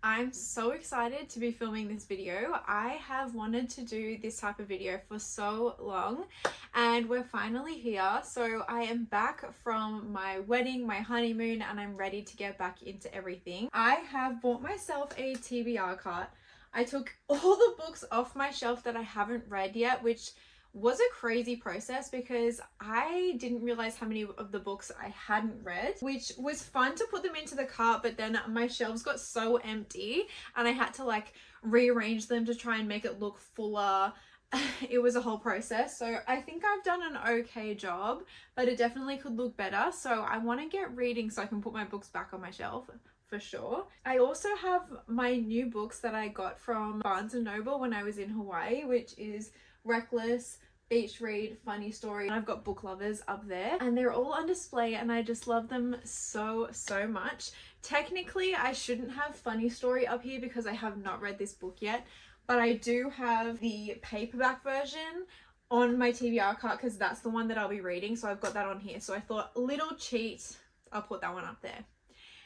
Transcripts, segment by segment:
I'm so excited to be filming this video. I have wanted to do this type of video for so long and we're finally here. So I am back from my wedding, my honeymoon, and I'm ready to get back into everything. I have bought myself a TBR cart. I took all the books off my shelf that I haven't read yet, which was a crazy process because I didn't realize how many of the books I hadn't read, which was fun to put them into the cart, but then my shelves got so empty and I had to like rearrange them to try and make it look fuller. It was a whole process. So I think I've done an okay job, but it definitely could look better. So I want to get reading so I can put my books back on my shelf for sure. I also have my new books that I got from Barnes & Noble when I was in Hawaii, which is Reckless, Beach Read, Funny Story. I've got Book Lovers up there and they're all on display and I just love them so much. Technically I shouldn't have Funny Story up here because I have not read this book yet, but I do have the paperback version on my TBR cart because that's the one that I'll be reading, so I've got that on here. So I thought, little cheat, I'll put that one up there.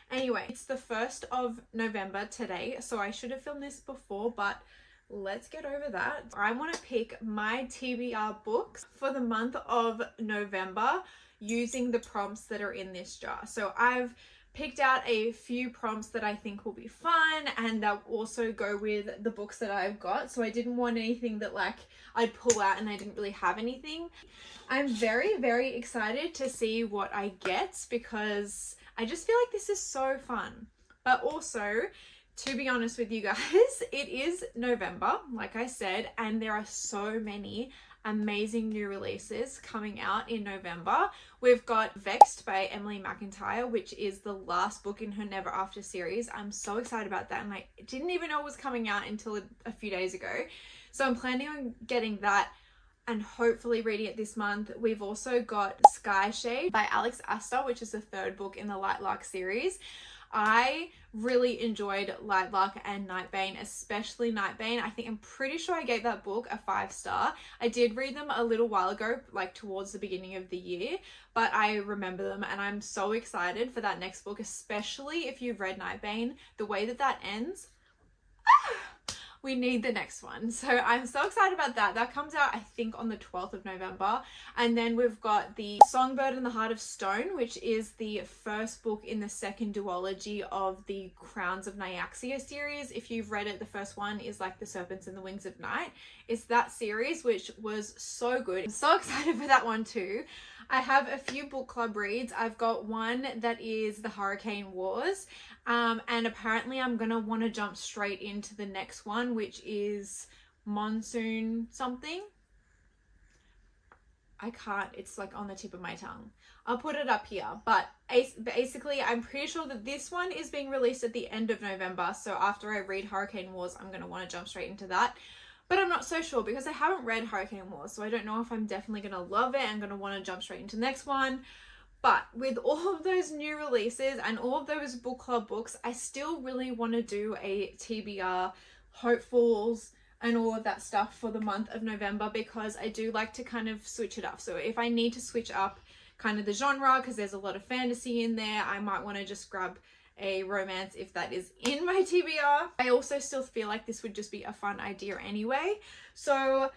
Anyway, it's the 1st of November today, so I should have filmed this before, but let's get over that. I want to pick my TBR books for the month of November using the prompts that are in this jar. So I've picked out a few prompts that I think will be fun and that also go with the books that I've got. So I didn't want anything that like I'd pull out and I didn't really have anything. I'm very excited to see what I get because I just feel like this is so fun. But also, to be honest with you guys, it is November, like I said, and there are so many amazing new releases coming out in November. We've got Vexed by Emily McIntyre, which is the last book in her Never After series. I'm so excited about that and I didn't even know it was coming out until a few days ago. So I'm planning on getting that and hopefully reading it this month. We've also got Sky Shade by Alex Astor, which is the 3rd book in the Lightlark series. I really enjoyed Lightlark and Nightbane, especially Nightbane. I'm pretty sure I gave that book a 5-star. I did read them a little while ago, like towards the beginning of the year, but I remember them and I'm so excited for that next book, especially if you've read Nightbane. The way that ends, we need the next one. So I'm so excited about that. That comes out, I think, on the 12th of November. And then we've got the Songbird and the Heart of Stone, which is the 1st book in the 2nd duology of the Crowns of Nyaxia series. If you've read it, the first one is like The Serpents and the Wings of Night. It's that series, which was so good. I'm so excited for that one too. I have a few book club reads. I've got one that is The Hurricane Wars. And apparently I'm going to want to jump straight into the next one, which is Monsoon something. I can't, it's like on the tip of my tongue. I'll put it up here. But basically, I'm pretty sure that this one is being released at the end of November. So after I read Hurricane Wars, I'm going to want to jump straight into that. But I'm not so sure because I haven't read Hurricane Wars. So I don't know if I'm definitely going to love it. I'm going to want to jump straight into the next one. But with all of those new releases and all of those book club books, I still really want to do a TBR hopefuls and all of that stuff for the month of November because I do like to kind of switch it up. So if I need to switch up kind of the genre because there's a lot of fantasy in there, I might want to just grab a romance if that is in my TBR. I also still feel like this would just be a fun idea anyway. So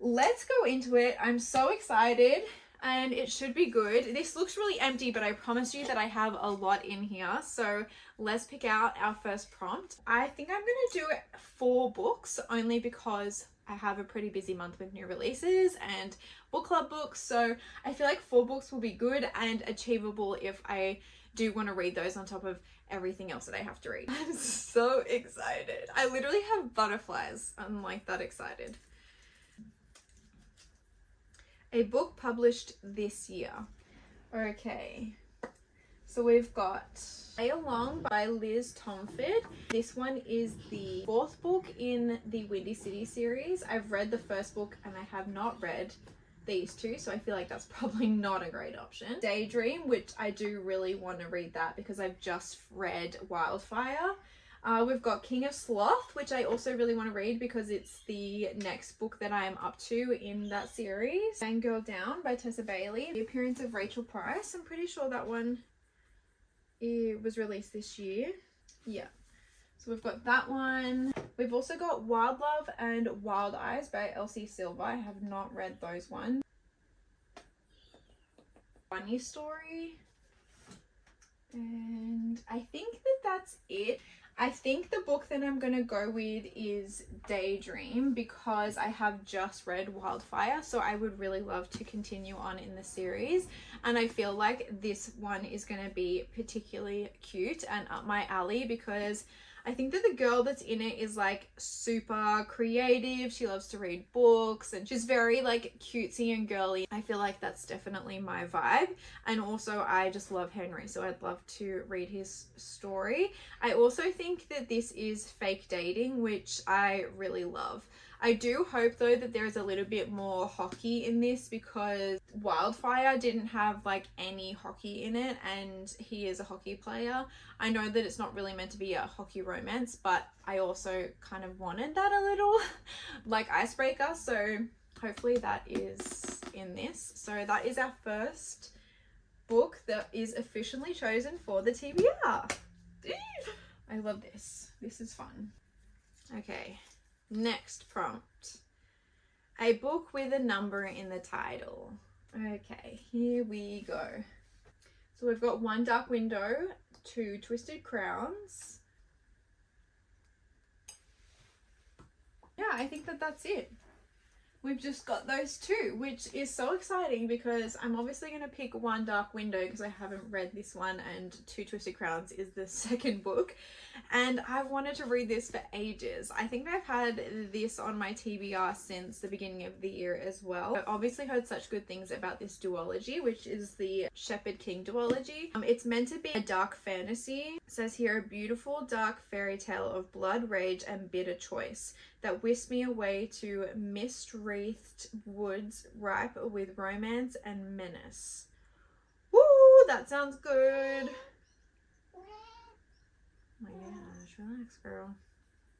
let's go into it. I'm so excited. And it should be good. This looks really empty, but I promise you that I have a lot in here. So let's pick out our first prompt. I think I'm going to do 4 books only because I have a pretty busy month with new releases and book club books. So I feel like 4 books will be good and achievable if I do want to read those on top of everything else that I have to read. I'm so excited. I literally have butterflies. I'm like that excited. A book published this year. Okay, so we've got Play Along by Liz Tomford. This one is the 4th book in the Windy City series. I've read the 1st book and I have not read these 2, so I feel like that's probably not a great option. Daydream, which I do really want to read that because I've just read Wildfire. We've got King of Sloth, which I also really want to read because it's the next book that I am up to in that series. Fangirl Down by Tessa Bailey. The Appearance of Rachel Price. I'm pretty sure that one was released this year. Yeah. So we've got that one. We've also got Wild Love and Wild Eyes by Elsie Silver. I have not read those ones. Bunny Story. And I think that that's it. I think the book that I'm going to go with is Daydream because I have just read Wildfire, so I would really love to continue on in the series, and I feel like this one is going to be particularly cute and up my alley because I think that the girl that's in it is like super creative. She loves to read books and she's very like cutesy and girly. I feel like that's definitely my vibe. And also I just love Henry, so I'd love to read his story. I also think that this is fake dating, which I really love. I do hope though that there's a little bit more hockey in this because Wildfire didn't have like any hockey in it and he is a hockey player. I know that it's not really meant to be a hockey romance, but I also kind of wanted that a little like icebreaker, so hopefully that is in this. So that is our first book that is officially chosen for the TBR. I love this. This is fun. Okay. Next prompt. A book with a number in the title. Okay, here we go. So we've got One Dark Window, Two Twisted Crowns. Yeah, I think that that's it. We've just got those two, which is so exciting because I'm obviously going to pick One Dark Window because I haven't read this one, and Two Twisted Crowns is the second book, and I've wanted to read this for ages. I think I've had this on my TBR since the beginning of the year as well. I've obviously heard such good things about this duology, which is the Shepherd King duology. It's meant to be a dark fantasy. It says here, a beautiful dark fairy tale of blood, rage, and bitter choice that whisked me away to mist-wreathed woods ripe with romance and menace. Woo, that sounds good. Oh my gosh, relax, girl.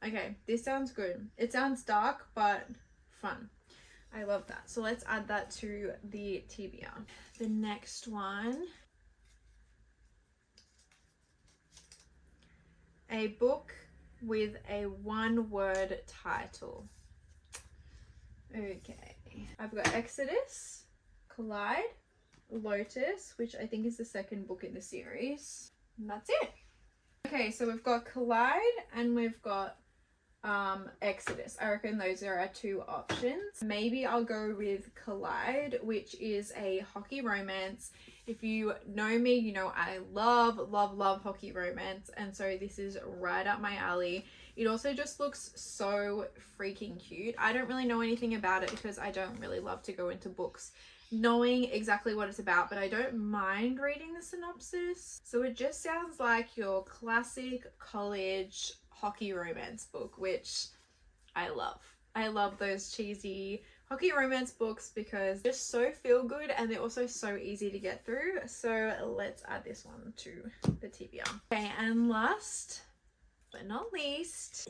Okay, this sounds good. It sounds dark, but fun. I love that. So let's add that to the TBR. The next one. A book with a one-word title. Okay, I've got Exodus, Collide, Lotus, which I think is the second book in the series, and that's it. Okay, so we've got Collide and we've got Exodus. I reckon those are our two options. Maybe I'll go with Collide, which is a hockey romance. If you know me, you know I love hockey romance, and so this is right up my alley. It also just looks so freaking cute. I don't really know anything about it because I don't really love to go into books knowing exactly what it's about, but I don't mind reading the synopsis. So it just sounds like your classic college hockey romance book, which I love. I love those cheesy hockey romance books because they're so feel good and they're also so easy to get through. So let's add this one to the TBR. Okay, and last but not least,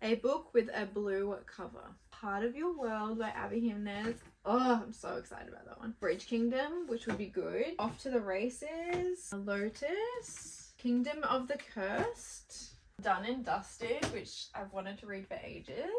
a book with a blue cover. Part of Your World by Abby Jimenez. Oh, I'm so excited about that one. Bridge Kingdom, which would be good. Off to the Races. Lotus. Kingdom of the Cursed. Done and Dusted, which I've wanted to read for ages.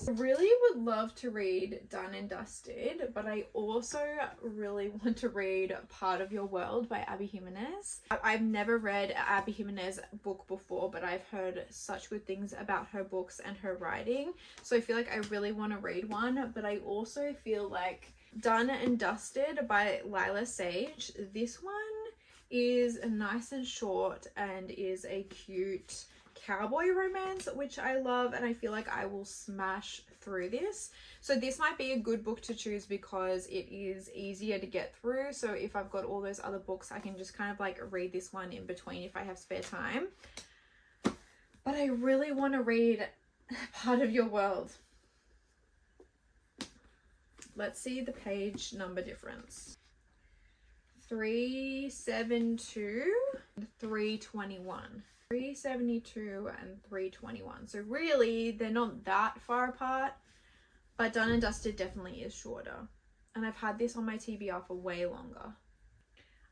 I really would love to read Done and Dusted, but I also really want to read Part of Your World by Abby Jimenez. I've never read an Abby Jimenez book before, but I've heard such good things about her books and her writing, so I feel like I really want to read one. But I also feel like Done and Dusted by Lila Sage, this one is nice and short and is a cute cowboy romance, which I love, and I feel like I will smash through this. So this might be a good book to choose because it is easier to get through. So if I've got all those other books, I can just kind of like read this one in between if I have spare time. But I really want to read Part of Your World. Let's see the page number difference. 372 and 321. 372 and 321. So really they're not that far apart, but Done and Dusted definitely is shorter. And I've had this on my TBR for way longer.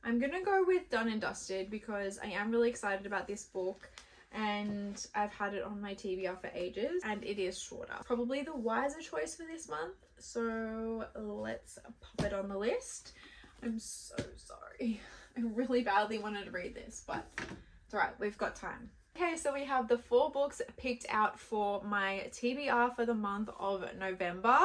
I'm gonna go with Done and Dusted because I am really excited about this book and I've had it on my TBR for ages and it is shorter. Probably the wiser choice for this month, so let's pop it on the list. I'm so sorry. I really badly wanted to read this, but it's alright, we've got time. Okay, so we have the 4 books picked out for my TBR for the month of November.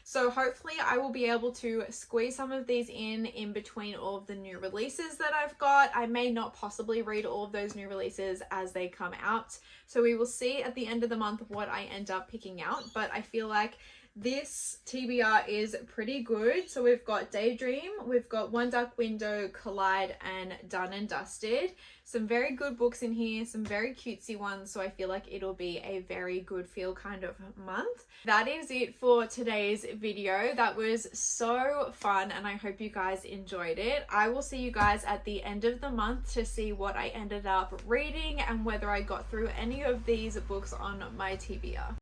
So hopefully I will be able to squeeze some of these in between all of the new releases that I've got. I may not possibly read all of those new releases as they come out. So we will see at the end of the month what I end up picking out. But I feel like this TBR is pretty good. So we've got Daydream, we've got One Dark Window, Collide, and Done and Dusted. Some very good books in here, some very cutesy ones, so I feel like it'll be a very good feel kind of month. That is it for today's video. That was so fun and I hope you guys enjoyed it. I will see you guys at the end of the month to see what I ended up reading and whether I got through any of these books on my TBR.